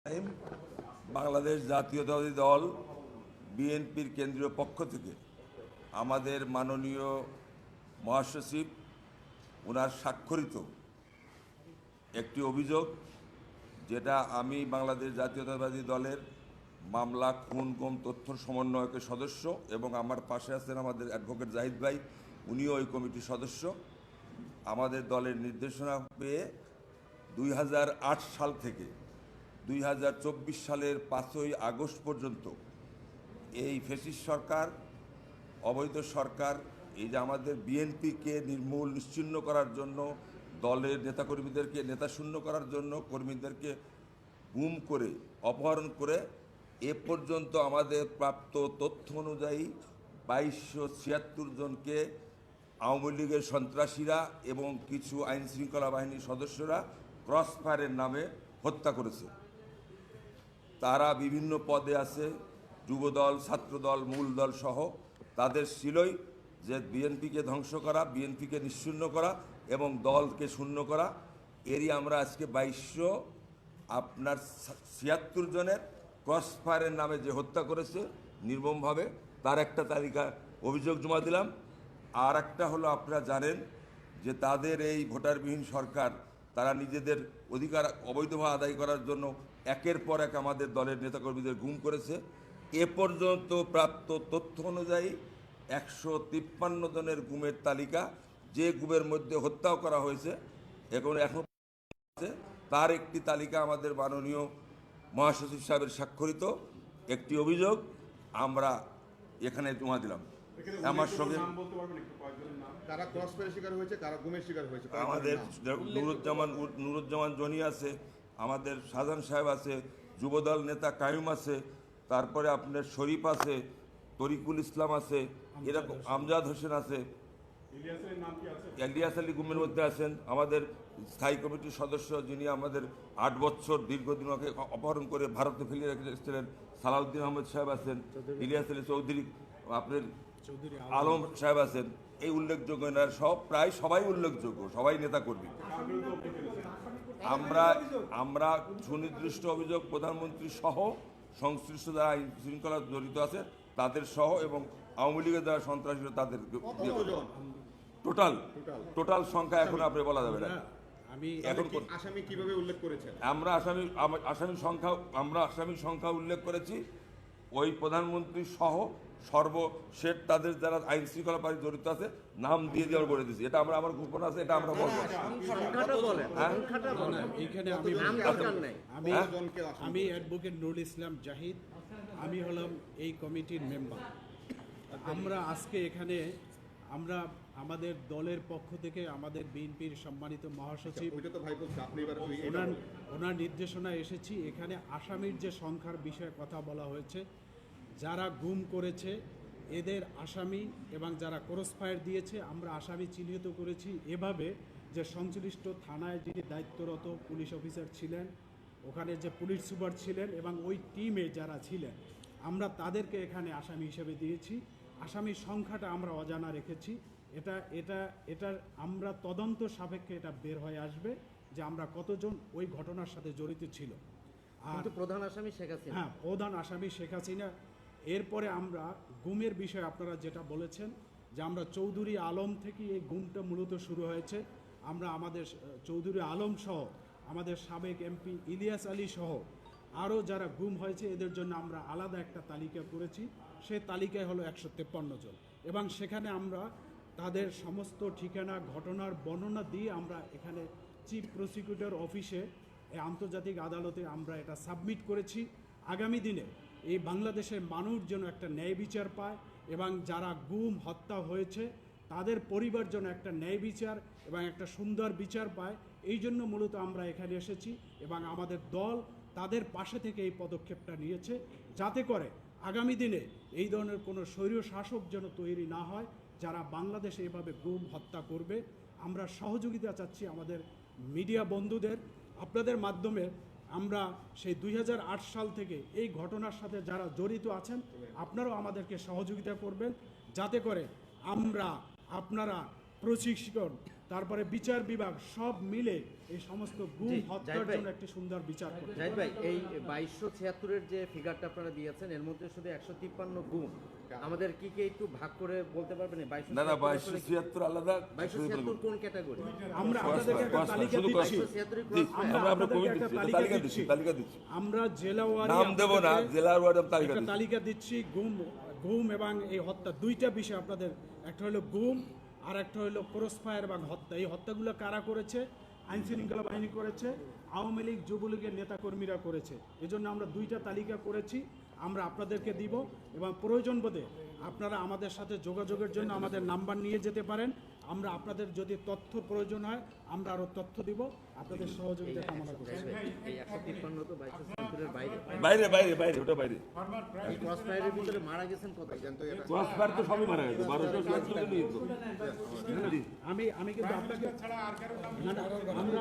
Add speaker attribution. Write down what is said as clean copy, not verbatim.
Speaker 1: Time Bangladesh জাতীয়তাবাদী দল বিএনপির কেন্দ্রীয় পক্ষ থেকে আমাদের মাননীয় মহাসচিব ওনার স্বাক্ষরিত একটি অভিযোগ, যেটা আমি বাংলাদেশ জাতীয়তাবাদী দলের মামলা খুন গুম তথ্য সমন্বয়কের সদস্য এবং আমার পাশে আছেন আমাদের অ্যাডভোকেট জাহিদ ভাই, উনিও ওই কমিটির সদস্য। আমাদের দলের নির্দেশনা পেয়ে 2008 সাল থেকে 2024 সালের 5ই আগস্ট পর্যন্ত এই ফ্যাসিস্ট সরকার, অবৈধ সরকার, এই যে আমাদের বিএনপিকে নির্মূল নিশ্চিহ্ন করার জন্য, দলের নেতাকর্মীদেরকে নেতাশূন্য করার জন্য, কর্মীদেরকে গুম করে অপহরণ করে এ পর্যন্ত আমাদের প্রাপ্ত তথ্য অনুযায়ী 2276 জনকে আওয়ামী লীগের সন্ত্রাসীরা এবং কিছু আইনশৃঙ্খলা বাহিনীর সদস্যরা ক্রসফায়ারের নামে হত্যা করেছে। তারা বিভিন্ন পদে আছে, যুবদল, ছাত্রদল, মূল দল সহ। তাদের ছিলই যে বিএনপিকে ধ্বংস করা, বিএনপিকে নিশ্চিহ্ন করা এবং দলকে শূন্য করা। এরই আমরা আজকে 2276 জনের ক্রসফায়ারের নামে যে হত্যা করেছে নির্মমভাবে, তার একটা তালিকা অভিযোগ জমা দিলাম। আর একটা হলো, আপনারা জানেন যে তাদের এই ভোটারবিহীন সরকার, তারা নিজেদের অধিকার অবৈধভাবে আদায় করার জন্য একের পর এক আমাদের দলের নেতাকর্মীদের গুম করেছে। এ পর্যন্ত প্রাপ্ত তথ্য অনুযায়ী 153 জনের গুমের তালিকা, যে গুমের মধ্যে হত্যাও করা হয়েছে এখন আছে, তার একটি তালিকা আমাদের মাননীয় মহাসচিব সাহেবের স্বাক্ষরিত একটি অভিযোগ আমরা এখানে জমা দিলাম। আমার সঙ্গে আমাদের নুরুজ্জামান জনি আছে, আমাদের শাহজাহান সাহেব আছে, যুবদল নেতা কায়ুম আছে, তারপরে আপনার শরীফ আছে, তরিকুল ইসলাম আছে, এরকম আমজাদ হোসেন আছে, ইলিয়াস আলী গুমের মধ্যে আছেন, আমাদের স্থায়ী কমিটির সদস্য যিনি আমাদের 8 বছর দীর্ঘদিন ওকে অপহরণ করে ভারতে ফেলিয়ে রেখেছিলেন সালাউদ্দিন আহমেদ সাহেব আছেন, ইলিয়াস আলী চৌধুরী, আপনার আলম সাহেব আছেন। এই উল্লেখযোগ্য এনারা সব, প্রায় সবাই উল্লেখযোগ্য, সবাই নেতাকর্মী। আমরা সুনির্দিষ্ট অভিযোগ প্রধানমন্ত্রী সহ সংশ্লিষ্ট যারা আইন শৃঙ্খলা জড়িত আছে তাদের সহ এবং আওয়ামী লীগের যারা সন্ত্রাসীরা তাদের টোটাল সংখ্যা এখন আপনি বলা যাবে না। এখন
Speaker 2: আসামি কিভাবে উল্লেখ করেছেন?
Speaker 1: আমরা আসামির সংখ্যা উল্লেখ করেছি ওই প্রধানমন্ত্রী সহ সর্বশেষ তাদের যারা আইন শৃঙ্খলা বাহিনী জড়িত আছে নাম দিয়ে দেওয়ার বলে দিচ্ছি। এটা আমার গোপন আছে, এটা আমরা বলবো।
Speaker 3: আমি অ্যাডভোকেট নুরুল ইসলাম জাহিদ, আমি হলাম এই কমিটির মেম্বার। আমরা আজকে এখানে আমাদের দলের পক্ষ থেকে আমাদের বিএনপির সম্মানিত মহাসচিব ওনার নির্দেশনা এসেছি। এখানে আসামির যে সংখ্যার বিষয়ে কথা বলা হয়েছে, যারা গুম করেছে এদের আসামি এবং যারা ক্রসফায়ার দিয়েছে আমরা আসামি চিহ্নিত করেছি এভাবে যে সংশ্লিষ্ট থানায় যিনি দায়িত্বরত পুলিশ অফিসার ছিলেন, ওখানে যে পুলিশ সুপার ছিলেন এবং ওই টিমে যারা ছিলেন আমরা তাদেরকে এখানে আসামি হিসেবে দিয়েছি। আসামির সংখ্যাটা আমরা অজানা রেখেছি। এটা আমরা তদন্ত সাপেক্ষে এটা বের হয়ে আসবে যে আমরা কতজন ওই ঘটনার সাথে জড়িত ছিল।
Speaker 4: আর প্রধান আসামি শেখ হাসিনা,
Speaker 3: হ্যাঁ, প্রধান আসামি শেখ হাসিনা। এরপরে আমরা গুমের বিষয়ে আপনারা যেটা বলেছেন যে আমরা চৌধুরী আলম থেকে এই গুমটা মূলত শুরু হয়েছে। আমরা আমাদের চৌধুরী আলম সহ আমাদের সাবেক এমপি ইলিয়াস আলী সহ আরও যারা গুম হয়েছে এদের জন্য আমরা আলাদা একটা তালিকা করেছি। সেই তালিকায় হলো 153 জন এবং সেখানে আমরা তাদের সমস্ত ঠিকানা ঘটনার বর্ণনা দিয়ে আমরা এখানে চিফ প্রসিকিউটর অফিসে আন্তর্জাতিক আদালতে আমরা এটা সাবমিট করেছি। আগামী দিনে এই বাংলাদেশের মানুষ যেন একটা ন্যায় বিচার পায় এবং যারা গুম হত্যা হয়েছে তাদের পরিবার যেন একটা ন্যায় বিচার এবং একটা সুন্দর বিচার পায়, এই জন্য মূলত আমরা এখানে এসেছি এবং আমাদের দল তাদের পাশে থেকে এই পদক্ষেপটা নিয়েছে, যাতে করে আগামী দিনে এই ধরনের কোনো স্বৈরীয় শাসক যেন তৈরি না হয় যারা বাংলাদেশে এভাবে গুম হত্যা করবে। আমরা সহযোগিতা চাচ্ছি আমাদের মিডিয়া বন্ধুদের, আপনাদের মাধ্যমে আমরা সেই 2008 সাল থেকে এই ঘটনার সাথে যারা জড়িত আছেন আপনারাও আমাদেরকে সহযোগিতা করবেন, যাতে করে আপনারা প্রশিক্ষণ তারপরে বিচার বিভাগ সব মিলে এই সমস্ত গুম
Speaker 4: জি,
Speaker 3: হত্যার
Speaker 4: জাহিদ ভাই।
Speaker 3: জন্য একটি সুন্দর বিচার করতে
Speaker 4: জাহিদ ভাই এই 2276-এর যে ফিগারটা আপনারা দিয়েছেন এর মধ্যে শুধু 153 গুম আমাদের কি একটু ভাগ করে বলতে পারবেন এই 2276
Speaker 1: না না 2276 আলাদা
Speaker 4: 2276 কোন ক্যাটাগরি
Speaker 3: আমরা আপনাদেরকে একটা তালিকা
Speaker 1: শুধু
Speaker 3: দিচ্ছি
Speaker 4: 2276
Speaker 1: জি,
Speaker 4: ক্রস
Speaker 1: আমরা
Speaker 3: আপনাদেরকে
Speaker 1: কমিটি
Speaker 3: একটা
Speaker 1: দিচ্ছি,
Speaker 3: তালিকা
Speaker 1: তালিকা দিচ্ছি
Speaker 3: দিচ্ছি।
Speaker 1: তালিকা দিচ্ছি
Speaker 3: আমরা জেলাওয়ারি
Speaker 1: নাম দেব না
Speaker 3: আপনাদেরকে
Speaker 1: জেলার ওয়ার্ড তালিকা
Speaker 3: একটা
Speaker 1: দিচ্ছি
Speaker 3: তালিকা দিচ্ছি গুম এবং এই হত্যা দুইটা বিষয় আপনাদের, একটা হলো গুম আর একটা হলো ক্রস ফায়ার এবং হত্যা। এই হত্যাগুলো কারা করেছে? আইন শৃঙ্খলা বাহিনী করেছে, আওয়ামী লীগ যুবলীগের নেতাকর্মীরা করেছে। এজন্য আমরা দুইটা তালিকা করেছি, আমরা আপনাদেরকে দিব এবং প্রয়োজন বোধে আপনারা আমাদের সাথে যোগাযোগের জন্য আমাদের নাম্বার নিয়ে যেতে পারেন। আমরা আপনাদের যদি তথ্য প্রয়োজন হয় আমরা আরও তথ্য দিব, আপনাদের সহযোগিতা কামনা করছি।
Speaker 4: এই 153 তো 2276-এর বাইরে
Speaker 1: বাইরে বাইরে বাইরে ওটা বাইরে
Speaker 4: এই ক্রস ফায়ারের ভিতরে মারা গেছেন কত
Speaker 1: ক্রসবার তো সবই মারা গেছে 1200 নিয়ে তো
Speaker 3: আমি কিন্তু আপনাকে না, না, আমরা